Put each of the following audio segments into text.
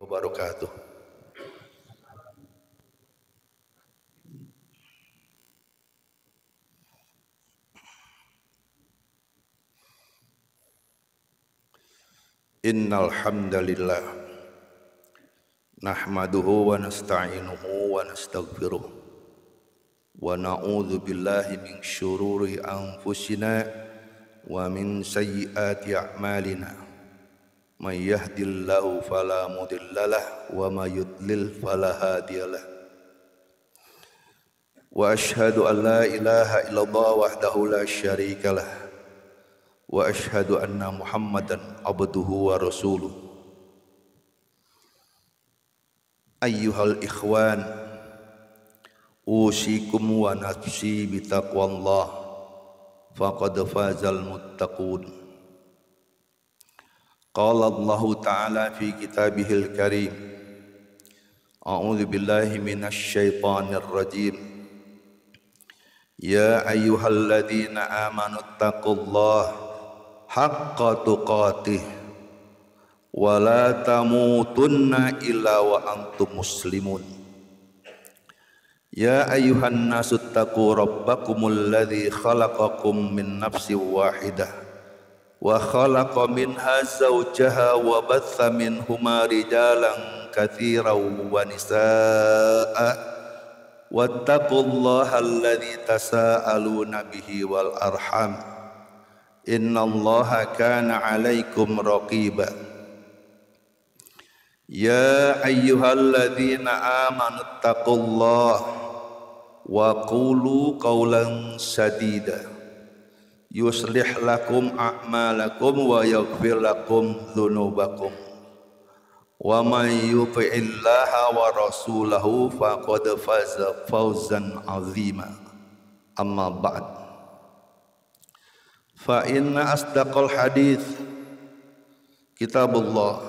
wabarakatuh. Innal hamdalillah nahmaduhu wa nasta'inuhu wa nastaghfiruh wa na'udzu billahi min syururi anfusina wa min sayyiati a'malina. May yahdihillahu fala mudhillalah wa may yudlil fala hadiyalah. Wa asyhadu an la ilaha illallah wahdahu la syarikalah wa asyhadu anna Muhammadan abduhu wa rasuluh. Ayyuhal ikhwan, usikum wa nafsi bitaqwallah faqad fazal muttaqun. Qala Allah Ta'ala fi kitabihil karim, a'udzu billahi minasy syaithanir rajim. Ya ayyuhalladzina amanu taqullaha haqqa tuqatih wa la tamutunna illa wa antum muslimun. Ya ayyuhan nasu taqu rabbakumul ladzi khalaqakum min nafsin wahidah wa khalaqa minha zawjaha wa batha minhuma rijalan katsiran wa nisaa'a wattaqullaha alladzi tasaaluna bihi wal arham innallaha kana 'alaikum raqiba. Ya ayyuhalladzina amanu taqullaha wa qulu qawlan sadida yuslih lakum a'malakum wa yaghfir lakum dzunubakum wa may yuti'illaha wa rasulahu faqad faza fawzan 'azima. Amma ba'd. Fa inna asdaqal hadits kitabullah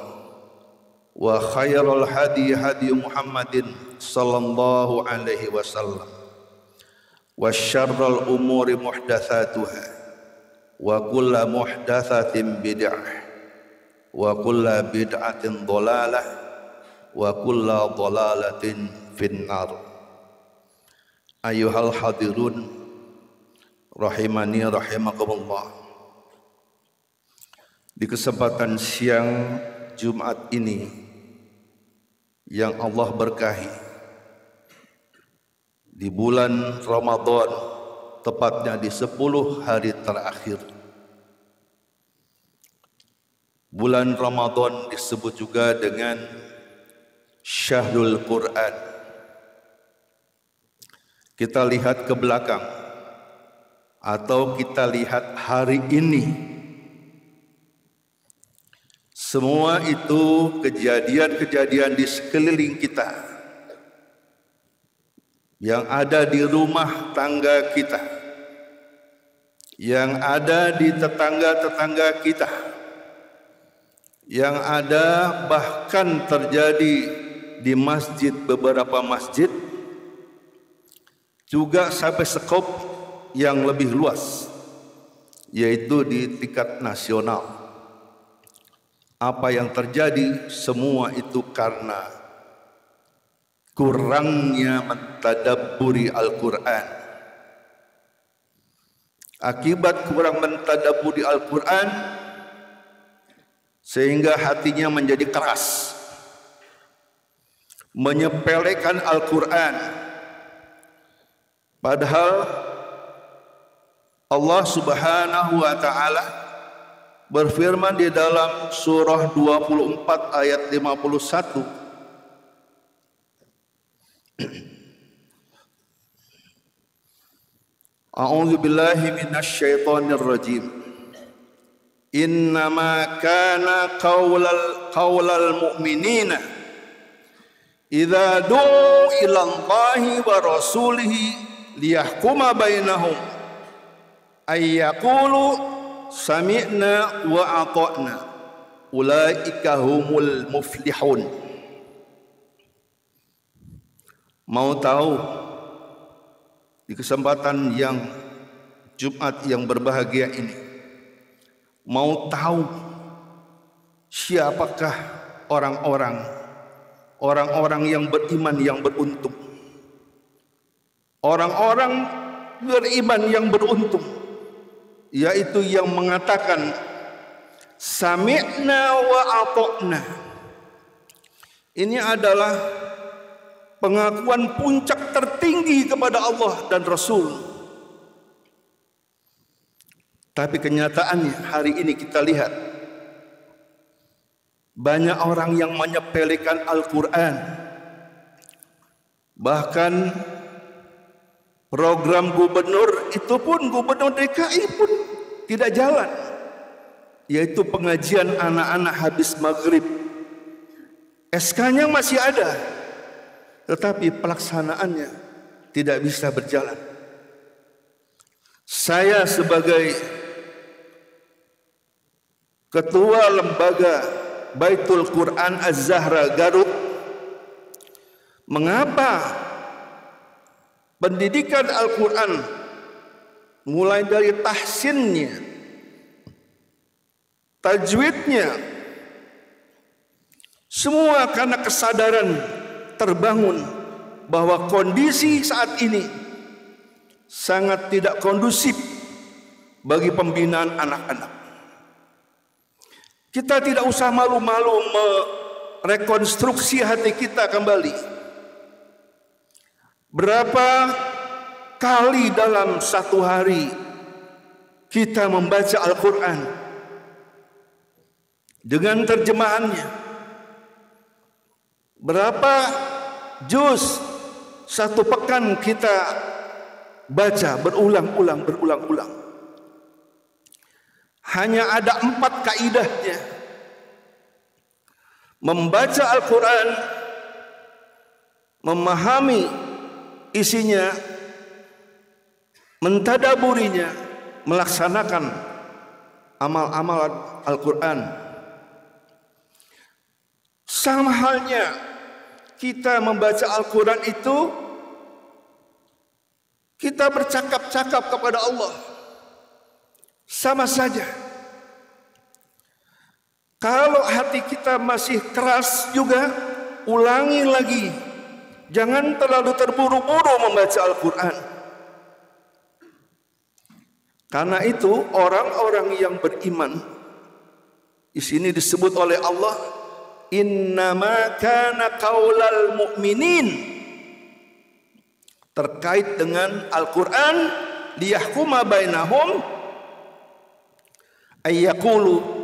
wa khairal hadi hadi Muhammadin sallallahu alaihi wasallam wa syarrul umuri muhdatsatuha wa kullu muhdatsatin bid'ah wa kullu bid'atin dhalalah wa kullu dhalalatin finnar. Ayyuhal hadirun rahimani rahimakumullah. Di kesempatan siang Jumat ini yang Allah berkahi, di bulan Ramadan, tepatnya di 10 hari terakhir. Bulan Ramadan disebut juga dengan Syahrul Quran. Kita lihat ke belakang atau kita lihat hari ini, semua itu kejadian-kejadian di sekeliling kita, yang ada di rumah tangga kita, yang ada di tetangga-tetangga kita, yang ada bahkan terjadi di masjid, beberapa masjid, juga sampai skop yang lebih luas, yaitu di tingkat nasional. Apa yang terjadi semua itu karena kurangnya mentadabburi Al-Quran. Akibat kurang mentadabburi Al-Quran, sehingga hatinya menjadi keras, menyepelekan Al-Quran. Padahal Allah Subhanahu wa ta'ala berfirman di dalam surah 24 ayat 51, A'udzu billahi minasy syaithanir rajim. Innama kana qaulal mu'minina idza du'u ila Allahi wa rasulihi liyahkuma bainahum ay yaqulu sami'na wa ata'na ulaika humul muflihun. Mau tahu di kesempatan yang Jumat yang berbahagia ini, mau tahu siapakah orang-orang orang-orang yang beriman yang beruntung. Orang-orang beriman yang beruntung, yaitu yang mengatakan sami'na wa ata'na. Ini adalah pengakuan puncak tertinggi kepada Allah dan Rasul. Tapi kenyataannya hari ini kita lihat banyak orang yang menyepelekan Al-Quran. Bahkan program gubernur itu pun, gubernur DKI pun tidak jalan, yaitu pengajian anak-anak habis maghrib. SK-nya masih ada, tetapi pelaksanaannya tidak bisa berjalan. Saya sebagai ketua lembaga Baitul Quran Az-Zahra Garut, mengapa pendidikan Al-Quran mulai dari tahsinnya, tajwidnya, semua karena kesadaran terbangun bahwa kondisi saat ini sangat tidak kondusif bagi pembinaan anak-anak. Kita tidak usah malu-malu merekonstruksi hati kita kembali. Berapa kali dalam satu hari kita membaca Al-Quran dengan terjemahannya? Berapa juz satu pekan kita baca berulang-ulang? Hanya ada 4 kaidahnya. Membaca Al-Quran, memahami isinya, mentadaburinya, melaksanakan amal-amal Al-Quran. Sama halnya kita membaca Al-Quran itu, kita bercakap-cakap kepada Allah. Sama saja. Kalau hati kita masih keras juga, ulangi lagi. Jangan terlalu terburu-buru membaca Al-Quran. Karena itu orang-orang yang beriman di sini disebut oleh Allah, innama kana qaulal mu'minin, terkait dengan Al-Quran, liyahkuma bainahum ayyaqulu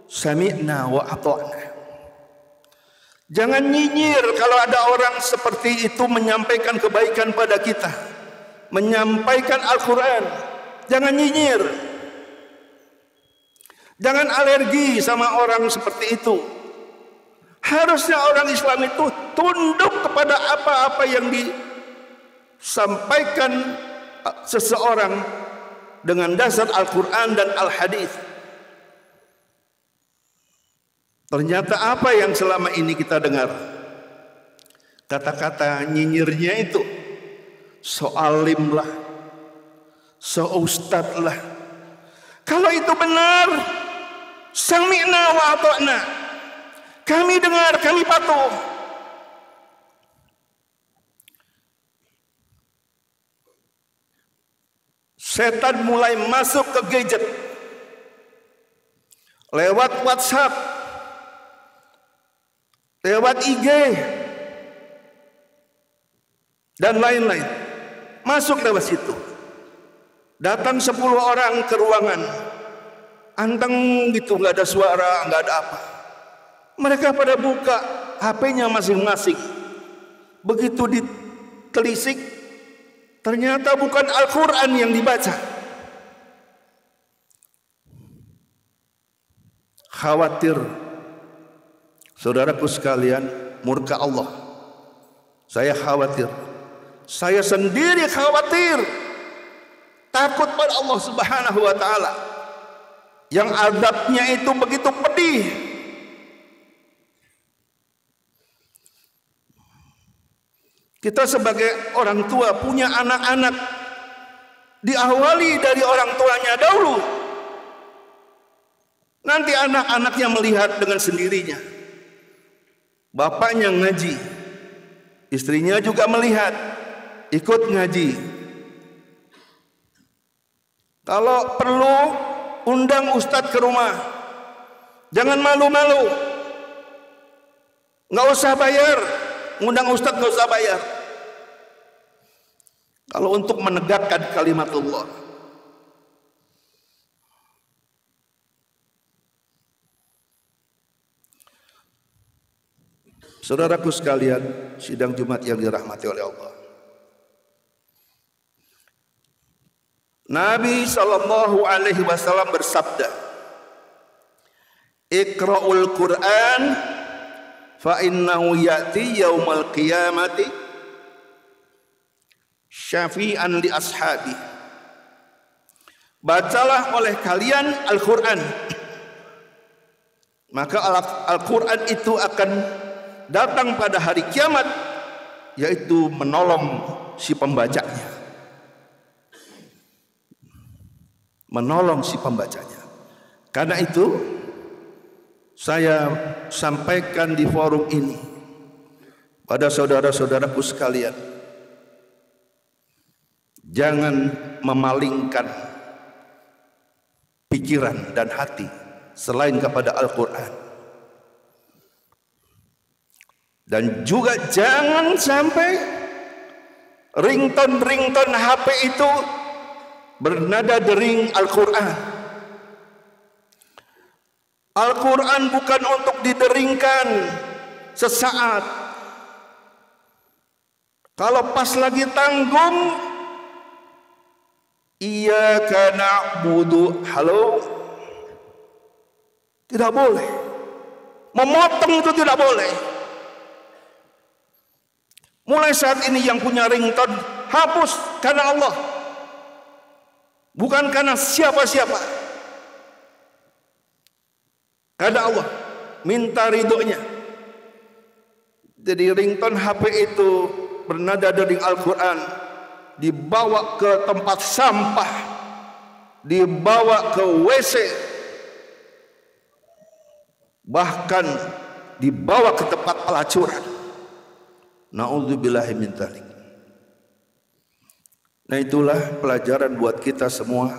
sami'na wa ata'na. Jangan nyinyir kalau ada orang seperti itu menyampaikan kebaikan pada kita, menyampaikan Al-Quran. Jangan nyinyir, jangan alergi sama orang seperti itu. Harusnya orang Islam itu tunduk kepada apa-apa yang disampaikan seseorang dengan dasar Al-Quran dan Al-Hadis. Ternyata apa yang selama ini kita dengar, kata-kata nyinyirnya itu, so alim lah, so ustad lah. Kalau itu benar, sami'na wa ata'na, kami dengar, kami patuh. Setan mulai masuk ke gadget lewat WhatsApp, lewat IG dan lain-lain. Masuk lewat situ. Datang 10 orang ke ruangan, anteng gitu, nggak ada suara, nggak ada apa. Mereka pada buka HP-nya masing-masing. Begitu ditelisik, ternyata bukan Al-Quran yang dibaca. Khawatir, saudaraku sekalian, murka Allah. Saya khawatir, saya sendiri khawatir, takut pada Allah Subhanahu wa Ta'ala yang azabnya itu begitu pedih. Kita sebagai orang tua punya anak-anak, diawali dari orang tuanya dahulu. Nanti anak-anaknya melihat dengan sendirinya. bapaknya ngaji, istrinya juga melihat, ikut ngaji. Kalau perlu undang ustadz ke rumah, jangan malu-malu, nggak usah bayar, ngundang ustadz nggak usah bayar. Kalau untuk menegakkan kalimatullah. Saudaraku sekalian, sidang Jumat yang dirahmati oleh Allah. Nabi SAW bersabda, "Iqra'ul Qur'an fa innahu ya'ti yaumal qiyamati syafi'an li ashabi." Bacalah oleh kalian Al-Qur'an, maka Al-Qur'an itu akan datang pada hari kiamat, yaitu menolong si pembacanya. Menolong si pembacanya. Karena itu saya sampaikan di forum ini pada saudara-saudaraku sekalian, jangan memalingkan pikiran dan hati selain kepada Al-Quran. Dan juga jangan sampai ringtone HP itu bernada dering Al-Quran. Al-Quran bukan untuk dideringkan sesaat. Kalau pas lagi tanggung, iyyaka na'budu, halo, tidak boleh. Memotong itu tidak boleh. Mulai saat ini yang punya ringtone hapus karena Allah, bukan karena siapa-siapa, karena Allah, minta ridhonya. Jadi ringtone HP itu bernada dari Al-Quran, dibawa ke tempat sampah, dibawa ke WC, bahkan dibawa ke tempat pelacuran. Na'udzubillahi min dzalik. Nah, itulah pelajaran buat kita semua,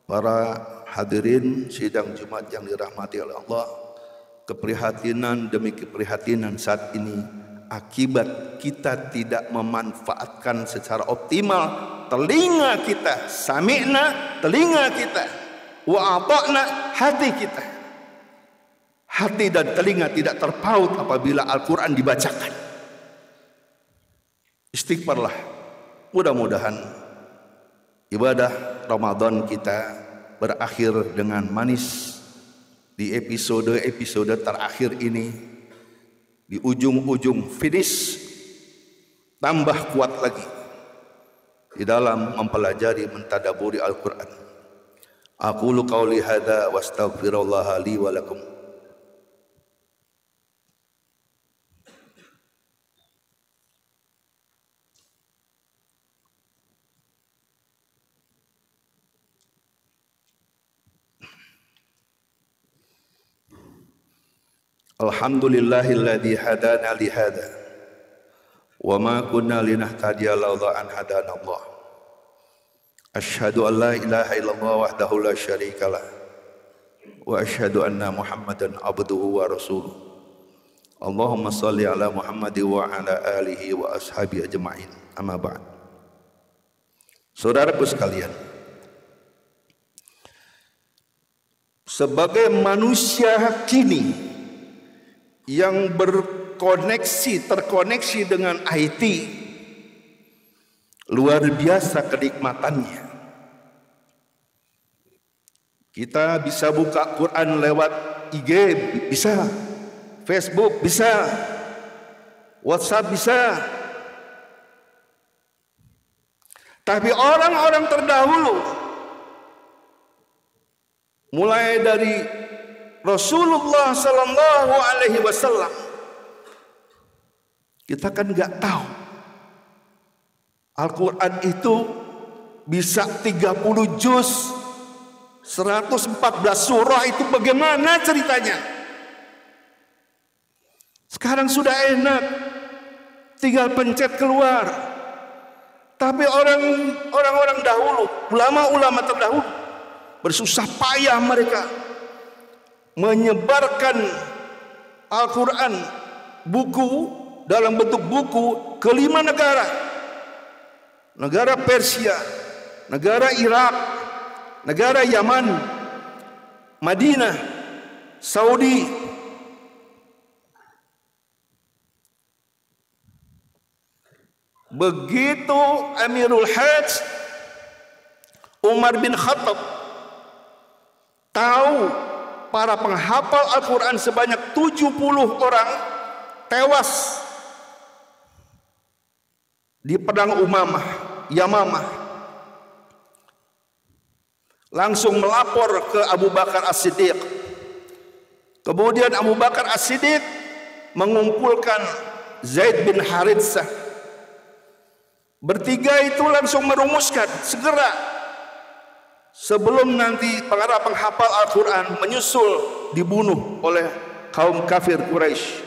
para hadirin sidang Jumat yang dirahmati oleh Allah. Keprihatinan demi keprihatinan saat ini akibat kita tidak memanfaatkan secara optimal telinga kita, sami'na, telinga kita, wa ata'na, hati kita. Hati dan telinga tidak terpaut apabila Al-Quran dibacakan. Istighfarlah. Mudah-mudahan ibadah Ramadan kita berakhir dengan manis di episode terakhir ini, di ujung-ujung finish, tambah kuat lagi di dalam mempelajari, mentadaburi Al-Quran. Aqulu qauli hadza wastaghfirullaha li wa lakum. Alhamdulillahilladzi hadana li hadza wa ma kunna linahtadiya laula an hadana Allah. Asyhadu an la ilaha illallah wahdahu la syarikalah wa asyhadu anna Muhammadan abduhu wa rasuluh. Allahumma shalli ala Muhammad wa ala alihi wa ashabi ajma'in. Amma ba'd. Saudaraku sekalian, sebagai manusia kini yang terkoneksi dengan IT, luar biasa kenikmatannya. Kita bisa buka Quran lewat IG, bisa, Facebook bisa, WhatsApp bisa. Tapi orang-orang terdahulu, mulai dari Rasulullah Sallallahu Alaihi Wasallam, kita kan nggak tahu Al-Quran itu bisa 30 juz, 114 surah, itu bagaimana ceritanya? Sekarang sudah enak, tinggal pencet keluar. Tapi orang-orang dahulu, ulama-ulama terdahulu, bersusah payah mereka menyebarkan Al-Quran, buku dalam bentuk buku ke 5 negara. Negara Persia, negara Irak, negara Yaman, Madinah, Saudi. Begitu Amirul Hajj Umar bin Khattab tahu para penghafal Al-Quran sebanyak 70 orang tewas di pedang Yamamah, langsung melapor ke Abu Bakar As-Siddiq. Kemudian Abu Bakar As-Siddiq mengumpulkan Zaid bin Haritsah. Bertiga itu langsung merumuskan segera, sebelum nanti para penghafal Al-Quran menyusul dibunuh oleh kaum kafir Quraisy,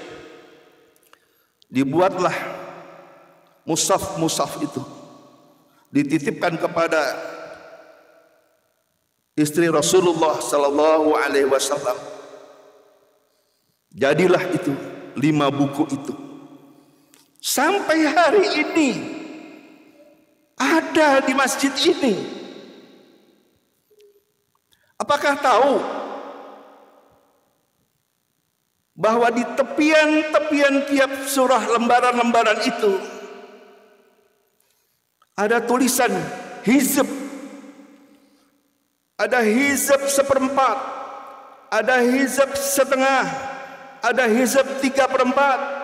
dibuatlah mushaf itu, dititipkan kepada istri Rasulullah sallallahu alaihi wasallam. Jadilah itu 5 buku itu. Sampai hari ini ada di masjid ini. Apakah tahu bahwa di tepian-tepian tiap surah, lembaran-lembaran itu ada tulisan hizb, ada hizb 1/4, ada hizb 1/2, ada hizb 3/4.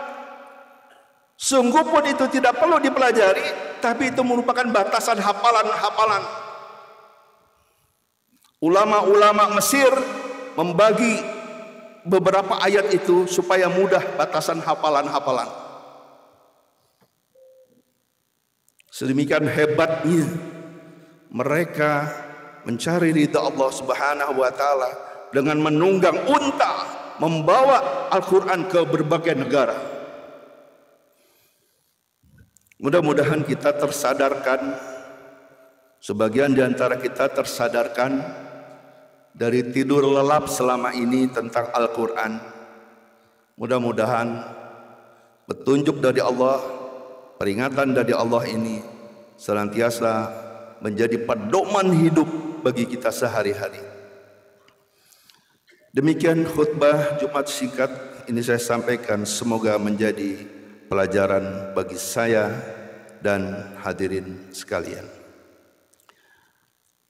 Sungguh pun itu tidak perlu dipelajari, tapi itu merupakan batasan hafalan-hafalan. Ulama-ulama Mesir membagi beberapa ayat itu supaya mudah batasan hafalan-hafalan. Sedemikian hebatnya mereka mencari ridha Allah Subhanahu wa taala dengan menunggang unta membawa Al-Quran ke berbagai negara. Mudah-mudahan kita tersadarkan, sebagian di antara kita tersadarkan dari tidur lelap selama ini tentang Al-Quran. Mudah-mudahan petunjuk dari Allah, peringatan dari Allah ini senantiasa menjadi pedoman hidup bagi kita sehari-hari. Demikian khutbah Jumat singkat ini saya sampaikan, semoga menjadi pelajaran bagi saya dan hadirin sekalian.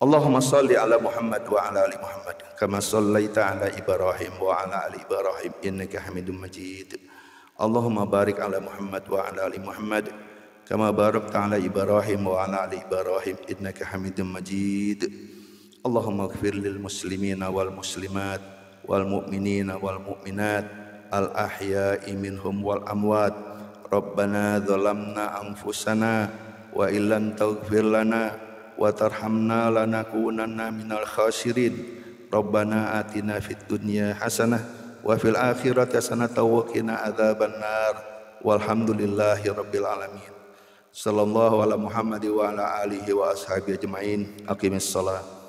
Allahumma salli ala Muhammad wa ala ali Muhammad kama sallaita ala Ibrahim wa ala ali Ibrahim innaka Hamidum Majid. Allahumma barik ala Muhammad wa ala ali Muhammad kama barakta ala Ibrahim wa ala ali Ibrahim innaka Hamidum Majid. Allahumma ighfir lil muslimina wal muslimat wal mu'minina wal mu'minat al ahya'i minhum wal amwat. Rabbana zalamna anfusana wa illam taghfir lana wa tarhamna lanakunanna minal khasirin. Rabbana atina fid dunya hasanah wa fil akhirati hasanah wa qina adzabannar. Walhamdulillahi rabbil alamin. Sallallahu ala Muhammad wa ala alihi wa ashabihi ajmain. Aqimis shalah.